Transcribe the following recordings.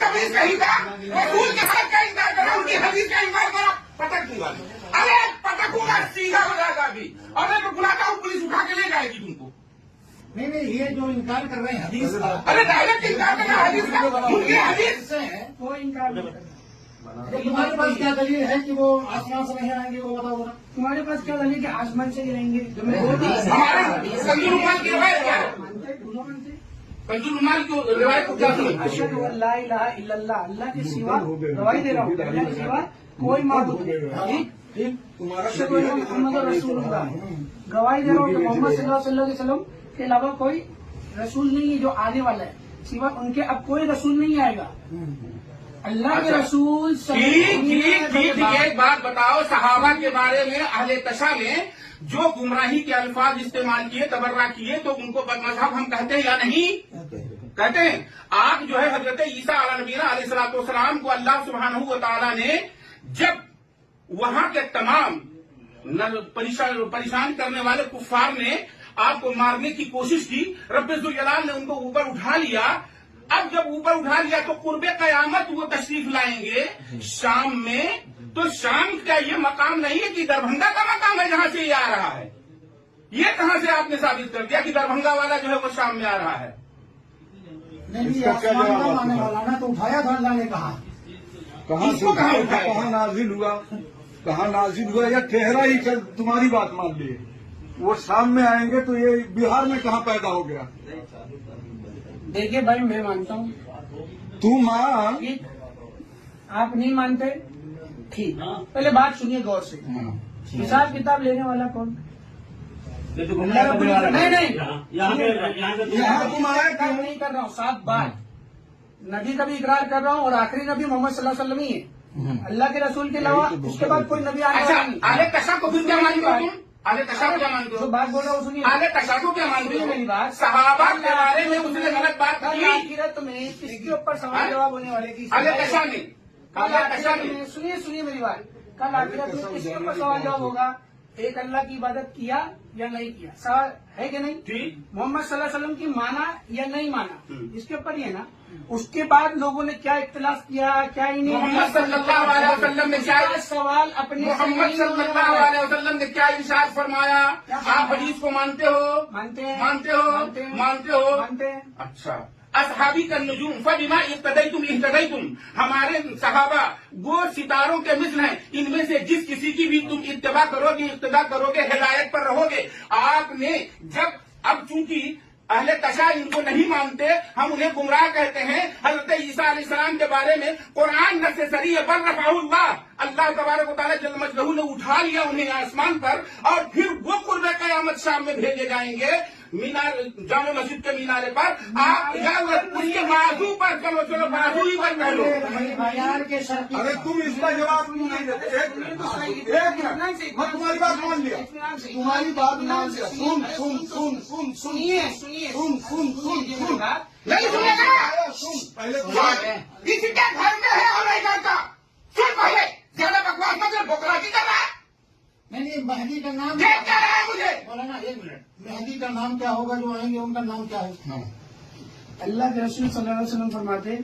حدیث کہیں کا رسول کے حق کا انکار کرا، ان کی حدیث کا انکار کرا، پٹک دوں گا، ارے پٹکوں گا، سیدھا ہو جائے گا ابھی، اور میں بلاتا ہوں پولیس اٹھا کے لے جائے گی تم کو. نہیں یہ جو انکار کر رہے ہیں حدیث کا، ارے ڈائریکٹ انکار کرنا حدیث کا، ان کی حدیث سے ہے وہ انکار نہیں کرنا. تمہارے پاس کیا دلیل ہے کہ وہ آسمان سے نہیں آئیں گے؟ وہ بتاؤ ذرا. تمہارے پاس کیا دلیل کہ آسمان سے گریں گے؟ ہمارے کنزول عمال کی روایت کیا ہے؟ کنزول عمال کی روایت کو کیا سمجھتے ہیں؟ اشہد ان لا الہ الا اللہ، اللہ کے سوا گواہی دے رہا ہوں اللہ کے سوا کوئی معبود نہیں. اشہد ان محمد رسول اللہ، گواہی دے رہا ہوں کہ محمد صلی اللہ علیہ وسلم کے علاوہ کوئی رسول نہیں ہے جو آنے والا ہے، سوا ان کے اب کوئی رسول نہیں آئے گا. اللہ کے رسول ٹھیک. ایک بات بتاؤ، صحابہ کے بارے میں اہل تشا نے جو گمراہی کے الفاظ استعمال کیے، تبرہ کیے، تو ان کو بد مذہب ہم کہتے ہیں یا نہیں کہتے ہیں؟ آپ جو ہے حضرت عیسیٰ علیہ نبینا علیہ الصلوۃ والسلام کو اللہ سبحانہ و تعالیٰ نے جب وہاں کے تمام پریشان کرنے والے کفار نے آپ کو مارنے کی کوشش کی، رب ذوالجلال نے ان کو اوپر اٹھا لیا. اب جب اوپر اٹھا لیا تو قرب قیامت وہ تشریف لائیں گے شام میں، تو شام کا یہ مقام نہیں ہے کہ دربھنگا کا مقام ہے جہاں سے یہ آ رہا ہے. یہ کہاں سے آپ نے ثابت کر دیا کہ دربھنگا والا جو ہے وہ شام میں آ رہا ہے؟ نہیں آسمان کا آنے والا نا، تو اٹھایا تھا اللہ نے کہا. کہاں سے کہاں نازل ہوا، کہاں نازل ہوا یا ٹھہرا ہی کر تمہاری بات مان لیے. وہ شام میں آئیں گے تو یہ بہار میں کہاں پیدا ہو گیا؟ دیکھیے بھائی میں مانتا ہوں، تو مان. آپ نہیں مانتے؟ ٹھیک، پہلے بات سنیے غور سے. حساب کتاب لینے والا کون؟ نہیں کر رہا ہوں، صاف بات. نبی کا بھی اقرار کر رہا ہوں، اور آخری نبی محمد صلی اللہ علیہ وسلم ہی ہے. اللہ کے رسول کے علاوہ اس کے بعد کوئی نبی آنے والا نہیں. اہل تشا کو پھر کیا مانتے ہو تم؟ اہل تشا کو کیا مانتے جو ہو؟ بات بول رہا ہوں سنیے. اہل تشا کو کیا مانتے ہو؟ میری بات، صحابہ کے بارے میں اس نے غلط بات کل کی. آخرت میں کس کے اوپر سوال جواب ہونے والے کی؟ اہل تشا نے کل آخرت میں سنیے میری بات، کل آخرت میں کس کے اوپر سوال جواب ہوگا؟ ایک اللہ کی عبادت کیا یا نہیں کیا، سوال ہے کہ نہیں؟ ٹھیک. محمد صلی اللہ علیہ وسلم کی مانا یا نہیں مانا، اس کے اوپر ہی ہے نا. اس کے بعد لوگوں نے کیا اختلاف کیا، کیا ہی نہیں. محمد صلی اللہ علیہ وسلم نے کیا سوال اپنے محمد صلی اللہ علیہ وسلم نے کیا ارشاد فرمایا؟ آپ حدیث کو مانتے ہو؟ مانتے ہیں، مانتے ہو؟ مانتے ہو؟ مانتے ہیں. اچھا. اصحابی کا نجوم فبما اقتدیتم اہتدیتم، ہمارے صحابہ وہ ستاروں کے مثل ہیں، ان میں سے جس کسی کی بھی تم اتباع کرو گے، اقتداء کرو گے، ہدایت پر رہو گے. آپ نے جب اب چونکہ اہل تشا ان کو نہیں مانتے، ہم انہیں گمراہ کہتے ہیں. حضرت عیسیٰ علیہ السلام کے بارے میں قرآن نص صریح ہے، بل رفعہ اللہ تبارک و تعالیٰ جل مجدہ نے اٹھا لیا انہیں آسمان پر، اور پھر وہ قرب قیامت شام میں بھیجے جائیں گے مینار جامع مسجد کے مینارے پر. آپ اس کے بازو پر چلو بازو ہی پر پہلو. ارے تم اس کا جواب کیوں نہیں دیتے؟ ایک منٹ میں تمہاری بات مان لیا، تمہاری بات مان لیا. سنیے نہیں سنے گا. پہلے کسی کے گھر میں ہے اور نہیں کرتا. سن پہلے زیادہ بکواس مت کر، بکراسی کر رہا ہے. نہیں مہدی کا نام یہ کہہ رہا ہے مجھے. مولانا ایک منٹ، مہدی کا نام کیا ہوگا جو آئیں گے ان کا نام کیا ہے؟ اللہ کے رسول صلی اللہ علیہ وسلم فرماتے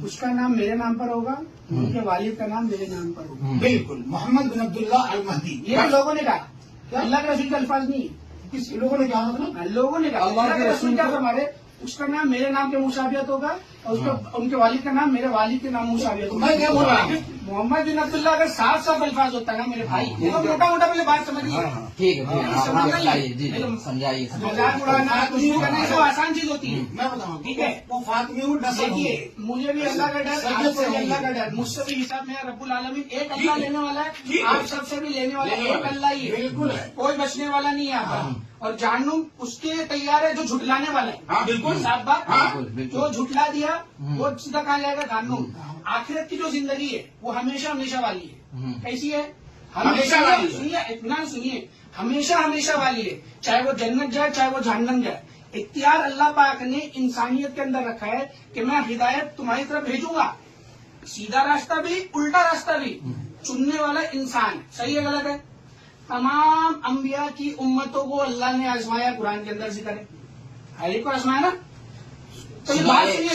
اس کا نام میرے نام پر ہوگا، ان کے والد کا نام میرے نام پر ہوگا. بالکل محمد بن عبداللہ المہدی. یہ لوگوں نے کہا، اللہ کے رسول کے الفاظ نہیں ہے. کس لوگوں نے کہا؟ مطلب لوگوں نے کہا اللہ کے رسول کیا فرماتے اس کا نام میرے نام کے مشابہت ہوگا، اور ان کے والد کا نام میرے والد کے نام مشابہت ہوگا. میں کیا بول رہا ہوں؟ محمد بن عبداللہ اگر صاف صاف الفاظ ہوتا ہے نا میرے بھائی، یہ تو موٹا موٹا پہلے بات سمجھیے. ٹھیک ہے سمجھائیے. مذاق اڑانا کچھ بھی کرنا تو آسان چیز ہوتی ہے. میں بتاؤں ٹھیک ہے، وہ فاطمی دیکھیے مجھے بھی اللہ کا ڈر، آپ کو بھی اللہ کا ڈر، مجھ سے بھی حساب میں رب العالمین ایک اللہ لینے والا ہے، آپ سب سے بھی لینے والا ہے، ایک اللہ ہی ہے. بالکل ہے. کوئی بچنے والا نہیں ہے آپ کا. اور جہنم اس کے تیار ہے جو جھٹلانے والا ہے. ہاں بالکل. صاف بات. بالکل. جو جھٹلا دیا وہ سیدھا کہاں جائے گا؟ جہنم. آخرت کی جو زندگی ہے وہ ہمیشہ ہمیشہ والی ہے. کیسی ہے؟ ہمیشہ والی ہے. سنیے اطمینان سنیے، ہمیشہ ہمیشہ والی ہے. چاہے وہ جنت جائے چاہے وہ جہنم جائے، اختیار اللہ پاک نے انسانیت کے اندر رکھا ہے کہ میں ہدایت تمہاری طرف بھیجوں گا. سیدھا راستہ بھی الٹا راستہ بھی چننے والا انسان. صحیح ہے غلط ہے؟ تمام انبیاء کی امتوں کو اللہ نے آزمایا. قرآن کے اندر ذکر ہے، ہر ایک کو آزمایا نا. تو یہ بات سنیے.